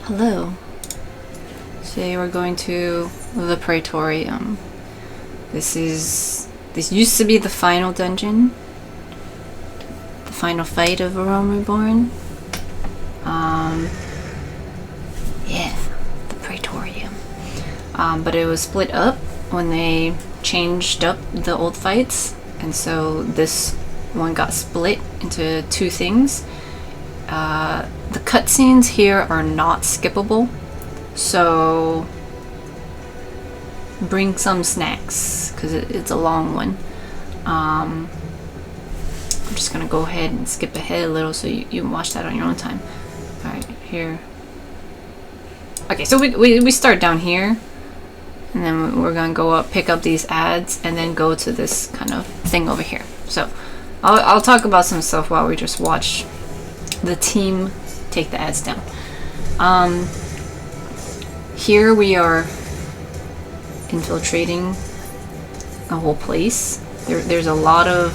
Hello. Today we're going to the Praetorium. This used to be the final dungeon, the final fight of Reborn. Yeah, the Praetorium. But it was split up when they changed up the old fights, and so this one got split into two things. The cutscenes here are not skippable, so bring some snacks because it's a long one. I'm just gonna go ahead and skip ahead a little so you can watch that on your own time. Alright, here. Okay, so we start down here, and then we're gonna go up, pick up these ads, and then go to this kind of thing over here. So I'll talk about some stuff while we just watch the team take the ads down. Here we are infiltrating a whole place. There's a lot of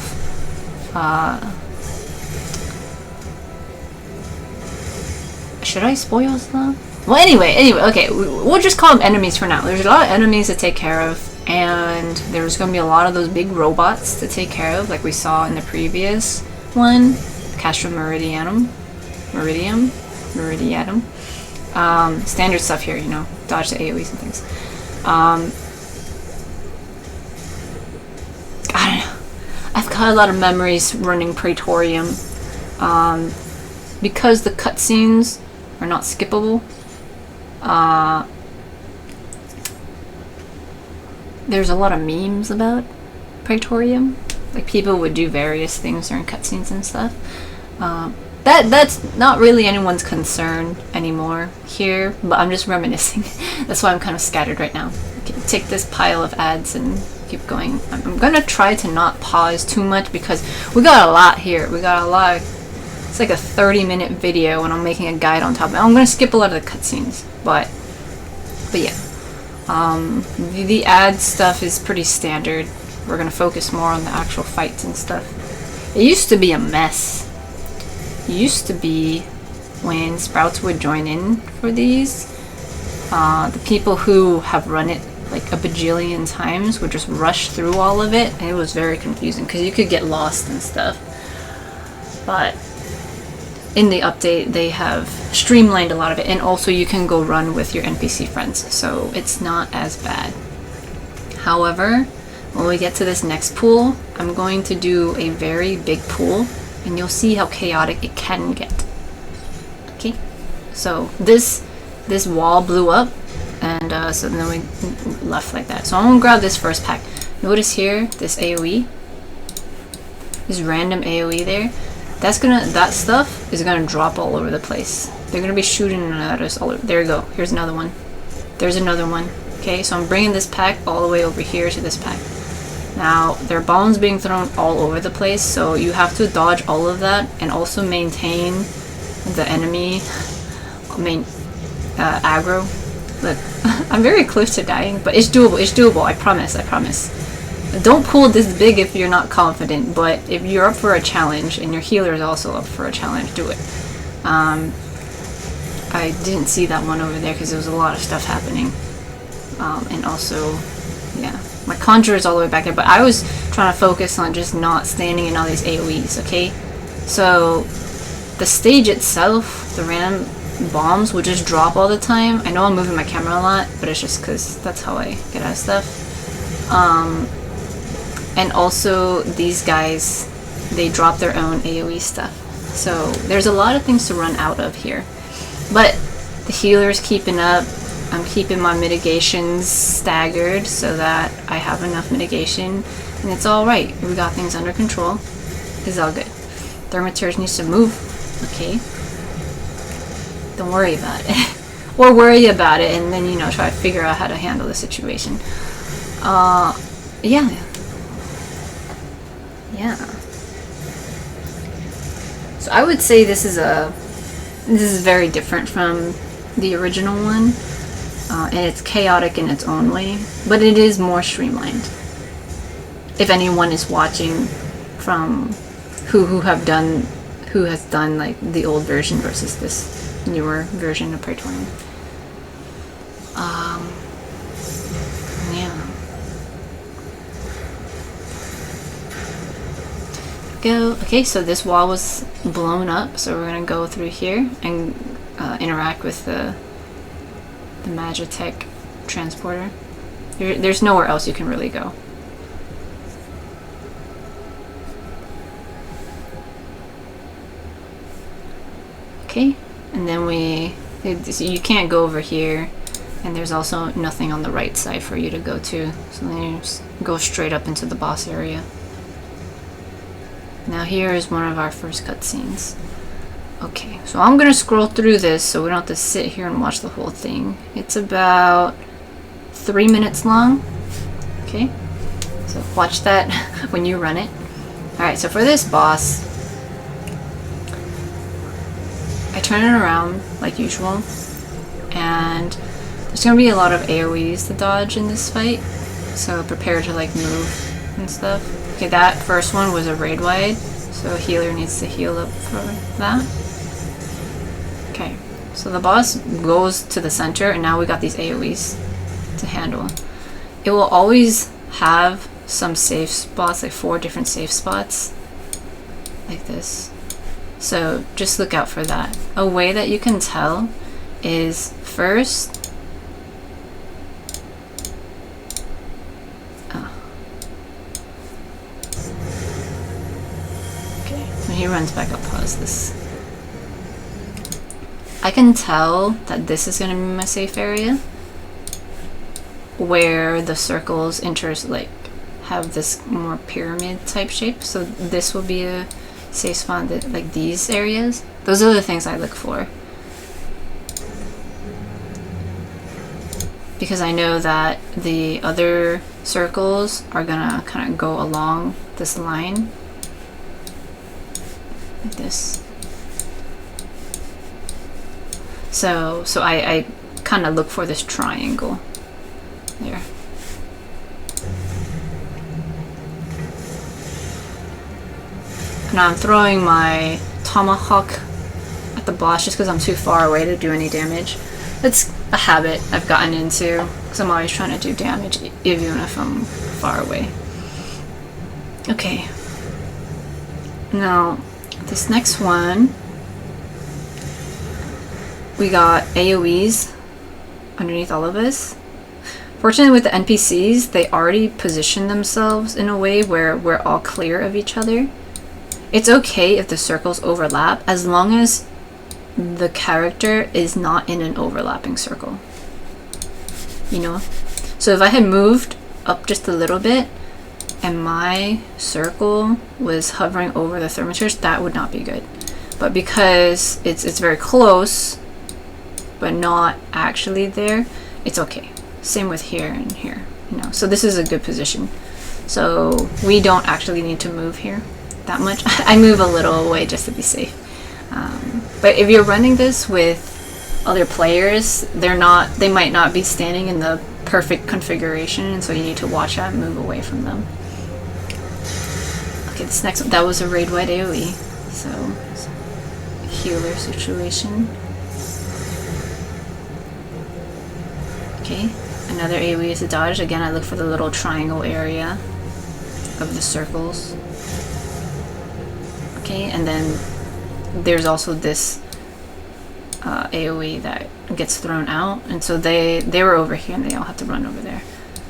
should I spoil stuff? Well, anyway, okay, we'll just call them enemies for now. There's a lot of enemies to take care of, and there's going to be a lot of those big robots to take care of, like we saw in the previous one, Castro Meridianum. Standard stuff here, you know, dodge the AoEs and things. I don't know. I've got a lot of memories running Praetorium. Because the cutscenes are not skippable, there's a lot of memes about Praetorium. Like, people would do various things during cutscenes and stuff. That's not really anyone's concern anymore here, but I'm just reminiscing. That's why I'm kind of scattered right now. Okay, take this pile of ads and keep going. I'm gonna try to not pause too much because we got a lot here. We got a lot. It's like a 30-minute video and I'm making a guide on top of it. I'm gonna skip a lot of the cutscenes, but yeah. The ad stuff is pretty standard. We're gonna focus more on the actual fights and stuff. It used to be a mess. It used to be when Sprouts would join in for these. The people who have run it like a bajillion times would just rush through all of it, and it was very confusing because you could get lost and stuff. But in the update, they have streamlined a lot of it, and also you can go run with your NPC friends, so it's not as bad. However, when we get to this next pool, I'm going to do a very big pool, and you'll see how chaotic it can get. Okay, so this wall blew up, and so then we left like that. So I'm gonna grab this first pack. Notice here this AoE, this random AoE there. That stuff is gonna drop all over the place. They're gonna be shooting at us all over. There you go. Here's another one. There's another one. Okay, so I'm bringing this pack all the way over here to this pack. Now, there are bombs being thrown all over the place, so you have to dodge all of that and also maintain the enemy aggro. Look, I'm very close to dying, but it's doable, I promise. Don't pull this big if you're not confident, but if you're up for a challenge, and your healer is also up for a challenge, do it. I didn't see that one over there because there was a lot of stuff happening. And also, yeah. My conjurer is all the way back there, but I was trying to focus on just not standing in all these AoEs, okay? So, the stage itself, the random bombs would just drop all the time. I know I'm moving my camera a lot, but it's just because that's how I get out of stuff. And also, these guys, they drop their own AoE stuff. So, there's a lot of things to run out of here. But, the healer's keeping up. I'm keeping my mitigations staggered so that I have enough mitigation, and it's alright. We got things under control. It's all good. Thermaturge needs to move. Okay. Don't worry about it. Or worry about it and then, you know, try to figure out how to handle the situation. Yeah. So I would say this is very different from the original one. And it's chaotic in its own way, but it is more streamlined. If anyone is watching from who has done like the old version versus this newer version of Praetorium. Yeah. Go. Okay, so this wall was blown up, so we're gonna go through here and interact with the Magitech transporter. There's nowhere else you can really go. Okay, and then you can't go over here, and there's also nothing on the right side for you to go to, so then you just go straight up into the boss area. Now here is one of our first cutscenes. Okay, so I'm gonna scroll through this so we don't have to sit here and watch the whole thing. It's about 3 minutes long. Okay, so watch that when you run it. Alright, so for this boss, I turn it around like usual, and there's gonna be a lot of AoEs to dodge in this fight, so prepare to like move and stuff. Okay, that first one was a raid wide, so a healer needs to heal up for that. Okay, so the boss goes to the center, and now we got these AoEs to handle. It will always have some safe spots, like 4 different safe spots, like this. So just look out for that. A way that you can tell is first, he runs back, I'll pause this. I can tell that this is going to be my safe area, where the circles have this more pyramid type shape, so this will be a safe spot, like these areas. Those are the things I look for, because I know that the other circles are gonna kind of go along this line like this. So I kind of look for this triangle there. Now I'm throwing my tomahawk at the boss just because I'm too far away to do any damage. It's a habit I've gotten into because I'm always trying to do damage even if I'm far away. Okay. Now, this next one, we got AoEs underneath all of us. Fortunately with the NPCs, they already position themselves in a way where we're all clear of each other. It's okay if the circles overlap as long as the character is not in an overlapping circle. You know? So if I had moved up just a little bit and my circle was hovering over the thermistors, that would not be good. But because it's very close, but not actually there, it's okay. Same with here and here, you know. So this is a good position. So we don't actually need to move here that much. I move a little away just to be safe. But if you're running this with other players, they might not be standing in the perfect configuration, and so you need to watch out and move away from them. Okay, this next one, that was a raid wide AoE, so healer situation. Okay, another AoE is a dodge. Again, I look for the little triangle area of the circles. Okay, and then there's also this AoE that gets thrown out, and so they were over here and they all have to run over there.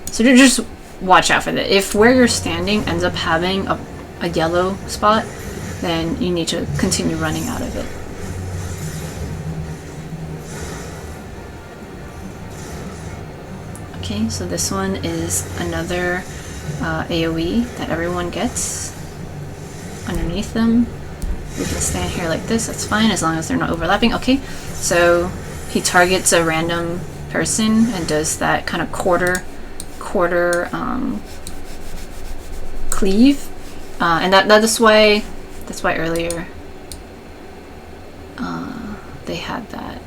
So just watch out for that. If where you're standing ends up having a yellow spot, then you need to continue running out of it. Okay, so this one is another AoE that everyone gets underneath them. We can stand here like this, that's fine as long as they're not overlapping. Okay, so he targets a random person and does that kind of quarter cleave, and that's why earlier they had that.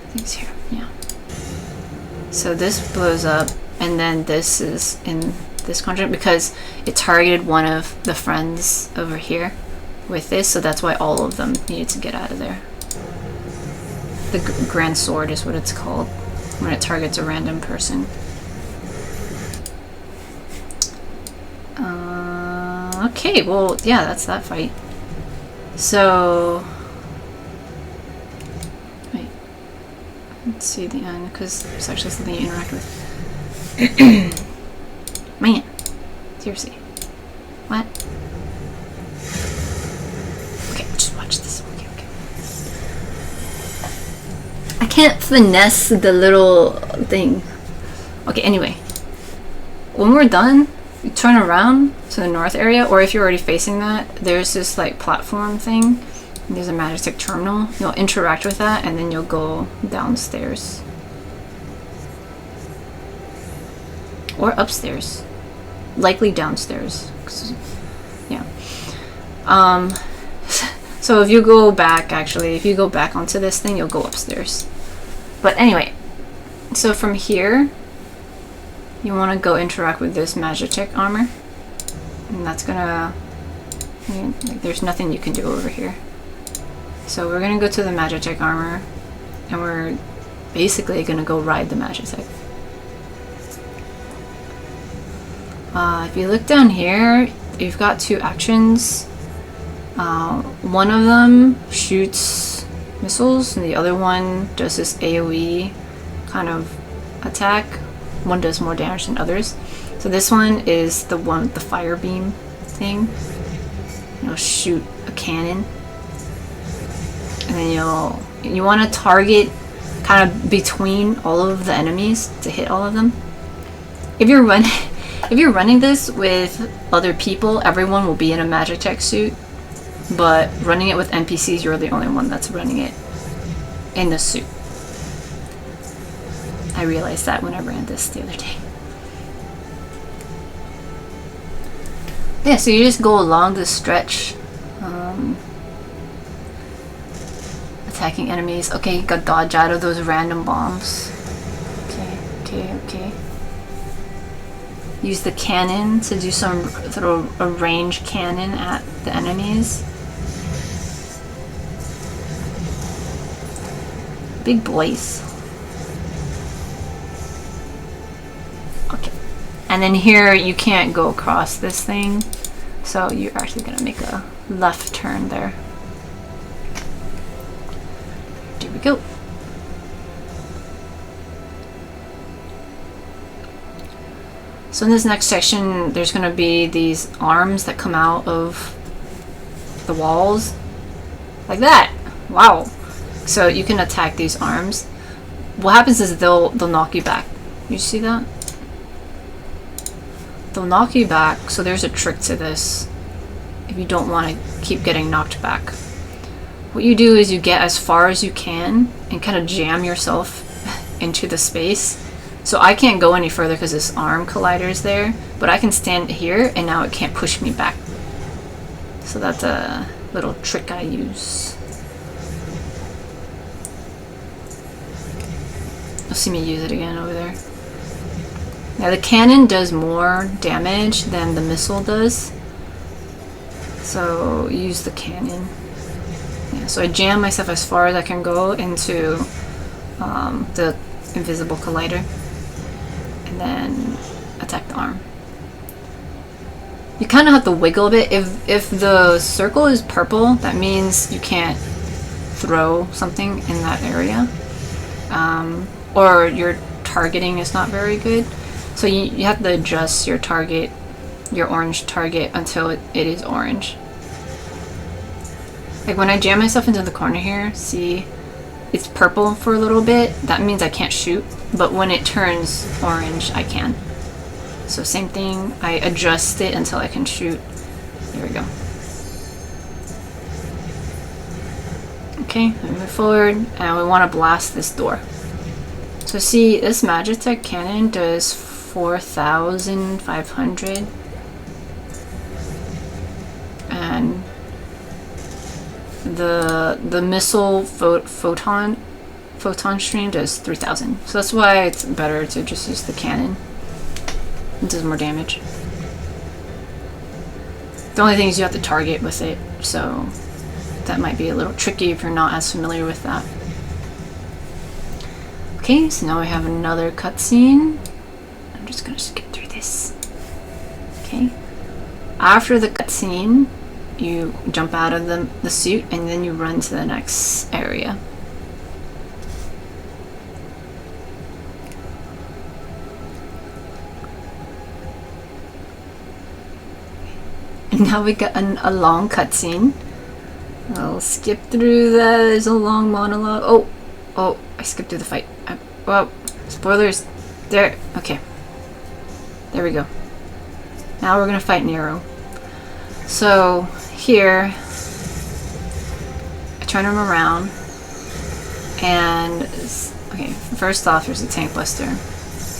I think it's here, yeah. So this blows up, and then this is in this contract because it targeted one of the friends over here. with this, so that's why all of them needed to get out of there. The Grand Sword is what it's called when it targets a random person. Okay, well, yeah, that's that fight. So, wait, let's see the end, because it's actually something you interact with. Man, seriously, what? Okay, just watch this. Okay, okay. I can't finesse the little thing. Okay, anyway, when we're done, you turn around to the north area, or if you're already facing that, there's this like platform thing. There's a Magitek terminal. You'll interact with that, and then you'll go downstairs. Or upstairs. Likely downstairs. Yeah. So if you go back, actually, if you go back onto this thing, you'll go upstairs. But anyway, so from here, you want to go interact with this Magitek armor. And that's gonna... like, there's nothing you can do over here. So we're gonna go to the Magitek armor, and we're basically gonna go ride the Magitek. If you look down here, you've got two actions. One of them shoots missiles, and the other one does this AoE kind of attack. One does more damage than others. So this one is the one with the fire beam thing. You'll shoot a cannon, and then you want to target kind of between all of the enemies to hit all of them. If you're running this with other people, everyone will be in a Magitek suit. But running it with NPCs, you're the only one that's running it in the suit. I realized that when I ran this the other day. Yeah, so you just go along this stretch, attacking enemies. Okay, you got dodge out of those random bombs. Okay. Use the cannon to do some sort of a range cannon at the enemies. Big boys. Okay. And then here you can't go across this thing, so you're actually gonna make a left turn there. There we go. So in this next section, there's gonna be these arms that come out of the walls, like that. Wow. So you can attack these arms. What happens is they'll knock you back. You see that? They'll knock you back. So there's a trick to this. If you don't want to keep getting knocked back, what you do is you get as far as you can and kind of jam yourself into the space. So I can't go any further because this arm collider is there, but I can stand here and now it can't push me back. So that's a little trick I use. You'll see me use it again over there. Now the cannon does more damage than the missile does, so use the cannon. Yeah, so I jam myself as far as I can go into the invisible collider, and then attack the arm. You kind of have to wiggle a bit. If the circle is purple, that means you can't throw something in that area, or your targeting is not very good. So you have to adjust your target, your orange target, until it is orange. Like when I jam myself into the corner here, see, it's purple for a little bit. That means I can't shoot, but when it turns orange, I can. So same thing, I adjust it until I can shoot. There we go. Okay, we move forward, and we want to blast this door. So see, this Magitek cannon does 4,500, and the missile photon stream does 3,000. So that's why it's better to just use the cannon. It does more damage. The only thing is you have to target with it so that might be a little tricky if you're not as familiar with that. Okay, so now we have another cutscene. I'm just gonna skip through this. Okay. After the cutscene, you jump out of the suit and then you run to the next area. And now we got a long cutscene. I'll skip through that. There's a long monologue. Oh, I skipped through the fight. Well, spoilers. There. Okay. There we go. Now we're gonna fight Nero. So here, I turn him around, and okay. First off, there's a tank buster.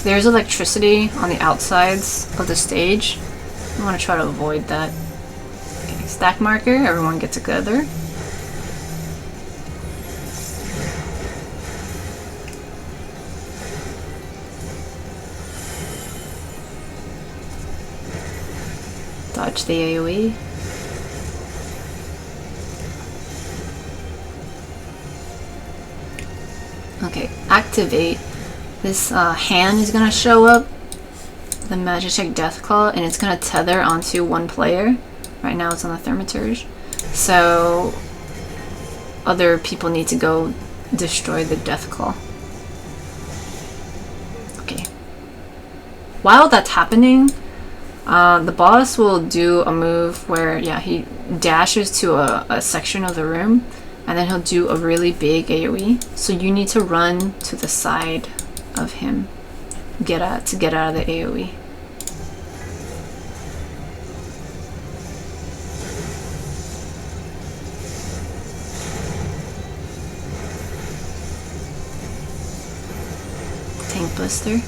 There's electricity on the outsides of the stage. I want to try to avoid that. Okay, stack marker. Everyone get together. Dodge the AoE. Okay, activate. This hand is gonna show up, the Magitek Deathclaw, and it's gonna tether onto one player. Right now it's on the Thaumaturge. So other people need to go destroy the Deathclaw. Okay. While that's happening, the boss will do a move where, yeah, he dashes to a section of the room, and then he'll do a really big AoE. So you need to run to the side of him to get out of the AoE. Tank Buster.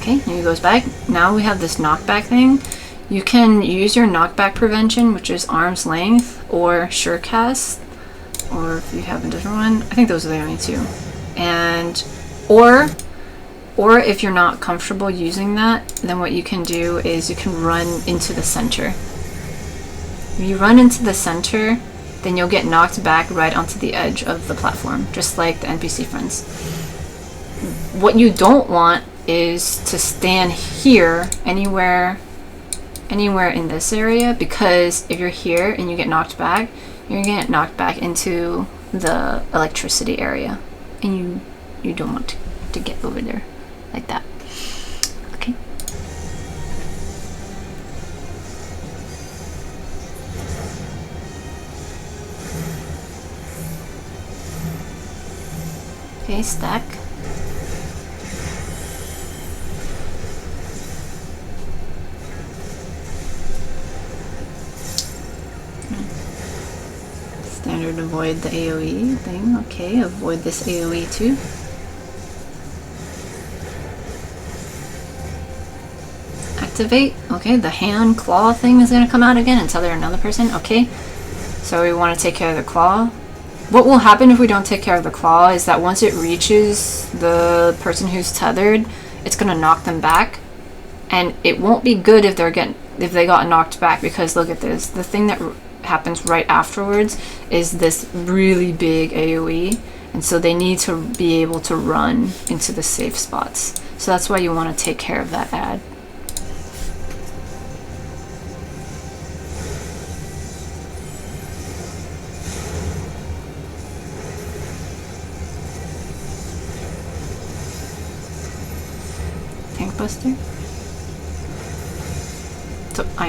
Okay, here he goes back. Now we have this knockback thing. You can use your knockback prevention, which is arm's length or sure cast, or if you have a different one, I think those are the only two. And or if you're not comfortable using that, then what you can do is you can run into the center. If you run into the center, then you'll get knocked back right onto the edge of the platform, just like the NPC friends. What you don't want is to stand here anywhere in this area, because if you're here and you get knocked back, you're gonna get knocked back into the electricity area, and you don't want to get over there like that. Okay. Okay, stack. Standard avoid the AoE thing. Okay, avoid this AoE too. Activate. Okay, the hand claw thing is going to come out again and tether another person. Okay, so we want to take care of the claw. What will happen if we don't take care of the claw is that once it reaches the person who's tethered, it's going to knock them back, and it won't be good if they got knocked back, because look at this. The thing that happens right afterwards is this really big AoE, and so they need to be able to run into the safe spots. So that's why you want to take care of that ad. Tank Buster. So I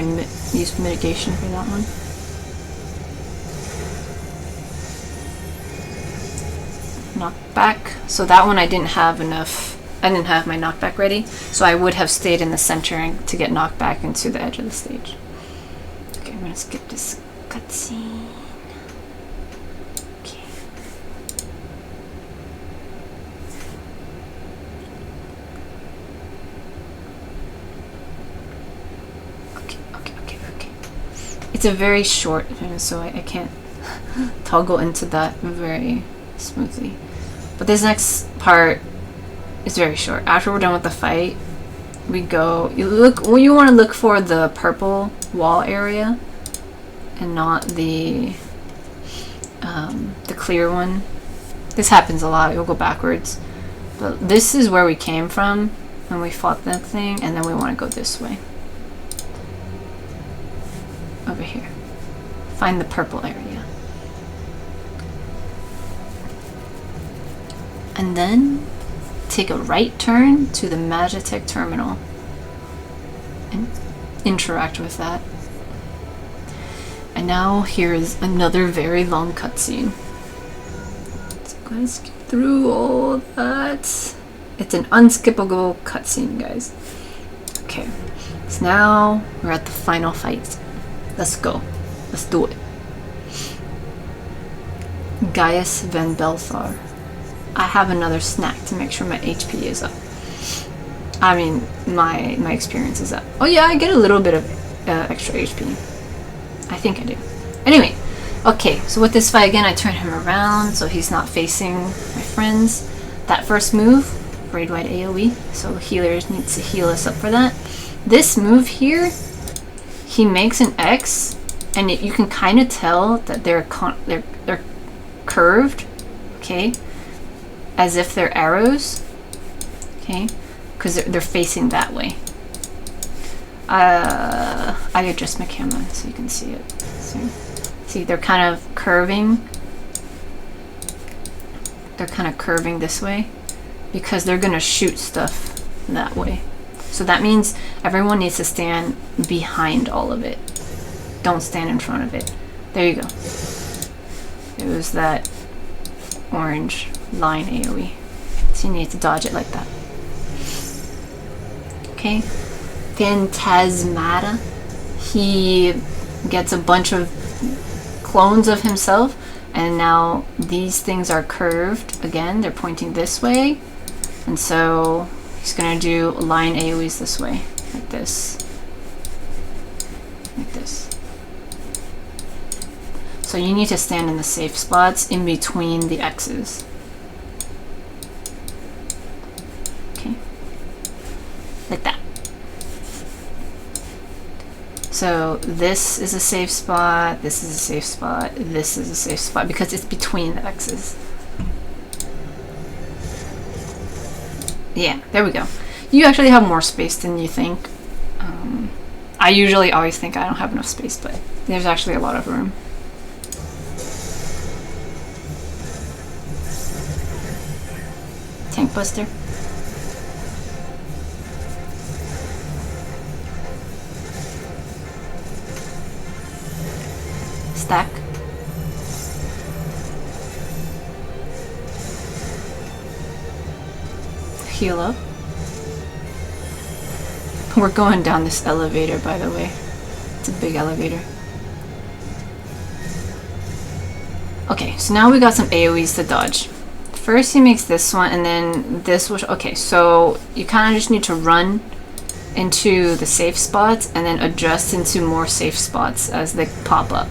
used mitigation for that one. Knockback. So that one I didn't have my knockback ready, so I would have stayed in the center to get knocked back into the edge of the stage. Okay, I'm gonna skip this cutscene. Okay. Okay. It's a very short, so I can't toggle into that very smoothly. But this next part It's very short. After we're done with the fight, we go. You look. Well, you want to look for the purple wall area, and not the clear one. This happens a lot. You'll go backwards, but this is where we came from when we fought that thing, and then we want to go this way. Over here. Find the purple area. And then take a right turn to the Magitech terminal and interact with that. And now here is another very long cutscene. So I'm gonna skip through all of that. It's an unskippable cutscene, guys. Okay, so now we're at the final fight. Let's go. Let's do it. Gaius Van Belthar. I have another snack to make sure my HP is up. I mean, my experience is up. Oh yeah, I get a little bit of extra HP. I think I do. Anyway, okay, so with this fight again, I turn him around so he's not facing my friends. That first move, raid-wide AoE, so healers need to heal us up for that. This move here, he makes an X, and you can kind of tell that they're curved, okay, as if they're arrows, okay, because they're facing that way. I adjust my camera so you can see it. See, they're kind of curving. They're kind of curving this way because they're gonna shoot stuff that way. So that means everyone needs to stand behind all of it. Don't stand in front of it. There you go. It was that orange line AoE. So you need to dodge it like that. Okay. Phantasmata. He gets a bunch of clones of himself, and now these things are curved again. They're pointing this way, and so he's gonna do line AoEs this way, like this, like this. So you need to stand in the safe spots in between the X's. Okay, like that. So this is a safe spot, this is a safe spot, this is a safe spot, because it's between the X's. Yeah, there we go. You actually have more space than you think. I usually always think I don't have enough space, but there's actually a lot of room. Tank Buster. Stack. Heal up. We're going down this elevator, by the way. It's a big elevator. Okay, so now we got some AoEs to dodge. First he makes this one, and then this will... Okay, so you kind of just need to run into the safe spots and then adjust into more safe spots as they pop up.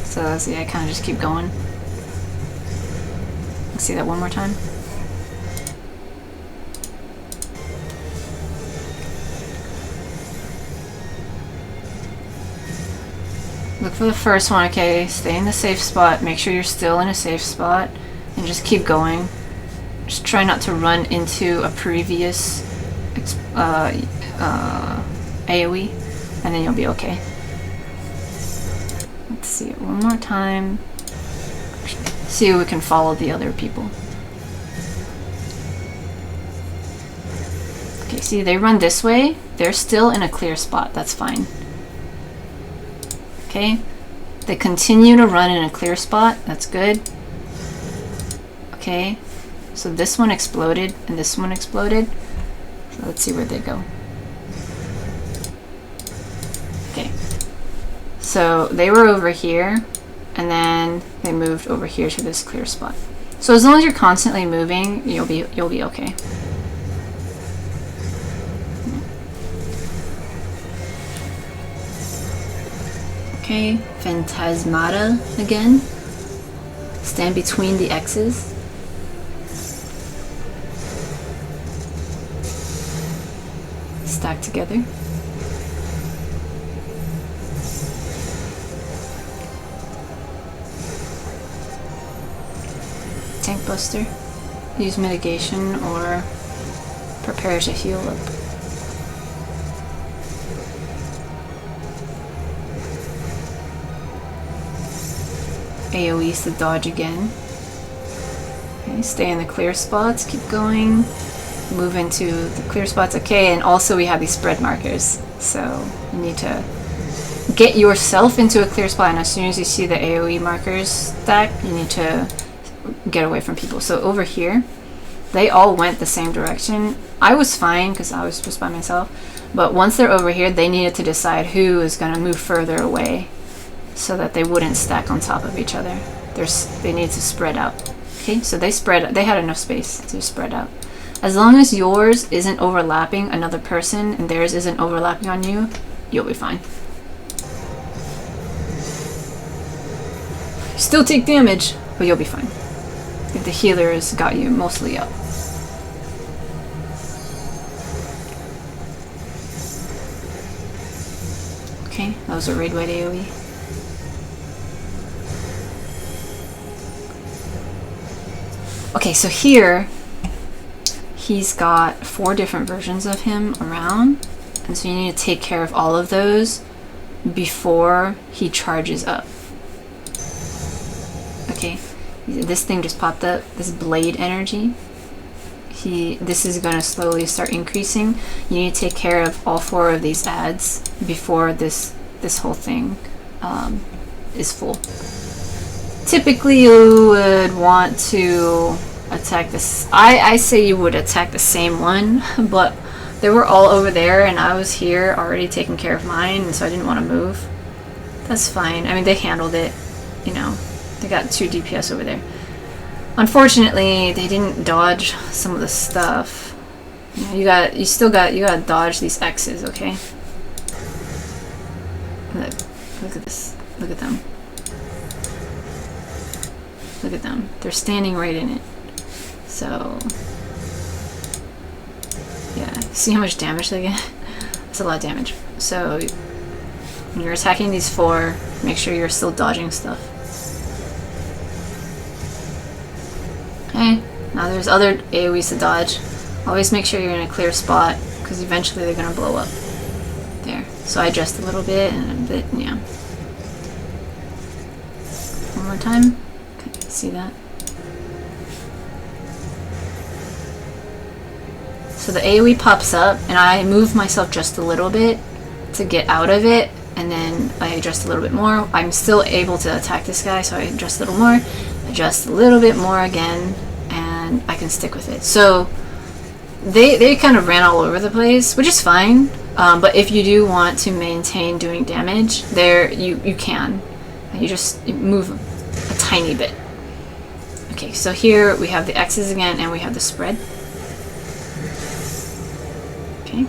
So see, I kind of just keep going. Let's see that one more time. Look for the first one, okay? Stay in the safe spot. Make sure you're still in a safe spot. And just keep going. Just try not to run into a previous AoE. And then you'll be okay. Let's see it one more time. See if we can follow the other people. Okay, see, they run this way. They're still in a clear spot. That's fine. Okay, they continue to run in a clear spot. That's good. Okay, so this one exploded and this one exploded. So let's see where they go. Okay, so they were over here and then they moved over here to this clear spot. So as long as you're constantly moving, you'll be okay. Okay, Phantasmata again. Stand between the X's. back together. Tank Buster. Use mitigation or prepare to heal up. AoE's to dodge again. Okay, stay in the clear spots, keep going. Move into the clear spots, okay, and also we have these spread markers. So you need to get yourself into a clear spot, and as soon as you see the AoE markers stack, you need to get away from people. So over here, they all went the same direction. I was fine because I was just by myself, but once they're over here, they needed to decide who is going to move further away so that they wouldn't stack on top of each other. They need to spread out. Okay, so they had enough space to spread out. As long as yours isn't overlapping another person and theirs isn't overlapping on you, you'll be fine. Still take damage, but you'll be fine. If the healers got you mostly up. Okay, that was a raid wide AoE. Okay, so here he's got 4 different versions of him around, and so you need to take care of all of those before he charges up. Okay, this thing just popped up, this blade energy. This is going to slowly start increasing. You need to take care of all 4 of these ads before this whole thing is full. Typically you would want to attack this. I say you would attack the same one, but they were all over there and I was here already taking care of mine, and so I didn't want to move. That's fine. I mean, they handled it, you know. They got 2 DPS over there. Unfortunately, they didn't dodge some of the stuff. You gotta dodge these X's, okay? Look at this. Look at them. Look at them. They're standing right in it. So yeah, see how much damage they get? That's a lot of damage. So when you're attacking these 4, make sure you're still dodging stuff. Okay, now there's other AoEs to dodge. Always make sure you're in a clear spot, because eventually they're gonna blow up. There. So I adjust a little bit and a bit, yeah. One more time. Okay, see that? So the AoE pops up, and I move myself just a little bit to get out of it, and then I adjust a little bit more. I'm still able to attack this guy, so I adjust a little more, adjust a little bit more again, and I can stick with it. So they kind of ran all over the place, which is fine, but if you do want to maintain doing damage, you can. You just move a tiny bit. Okay, so here we have the X's again, and we have the spread. Okay.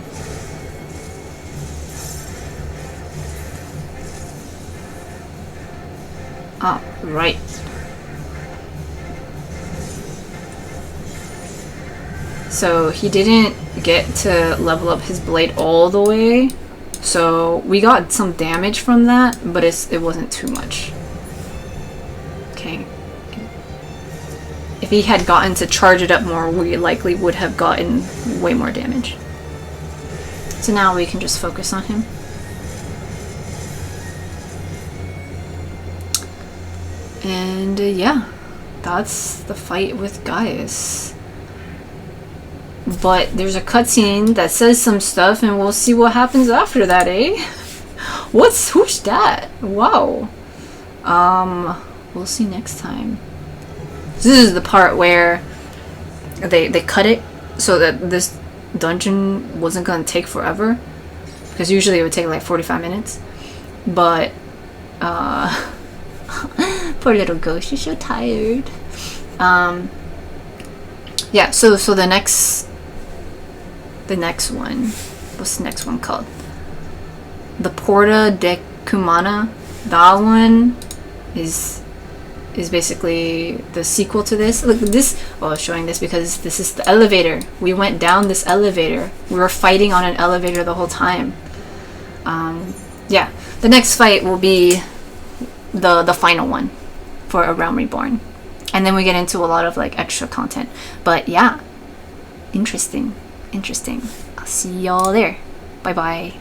Ah, right. So he didn't get to level up his blade all the way, so we got some damage from that, but it wasn't too much. Okay. If he had gotten to charge it up more, we likely would have gotten way more damage. So now we can just focus on him. And yeah, that's the fight with Gaius. But there's a cutscene that says some stuff, and we'll see what happens after that, eh? Who's that? Wow. We'll see next time. This is the part where they cut it so that this dungeon wasn't gonna take forever, because usually it would take like 45 minutes. But poor little ghost, she's so tired. Yeah, so the next one, what's the next one called? The Porta de Cumana. That one is is basically the sequel to this. Look, this, well, I was showing this because this is the elevator. We went down this elevator. We were fighting on an elevator the whole time. Yeah, the next fight will be the final one for A Realm Reborn. And then we get into a lot of like extra content. But yeah, interesting. I'll see y'all there. Bye bye.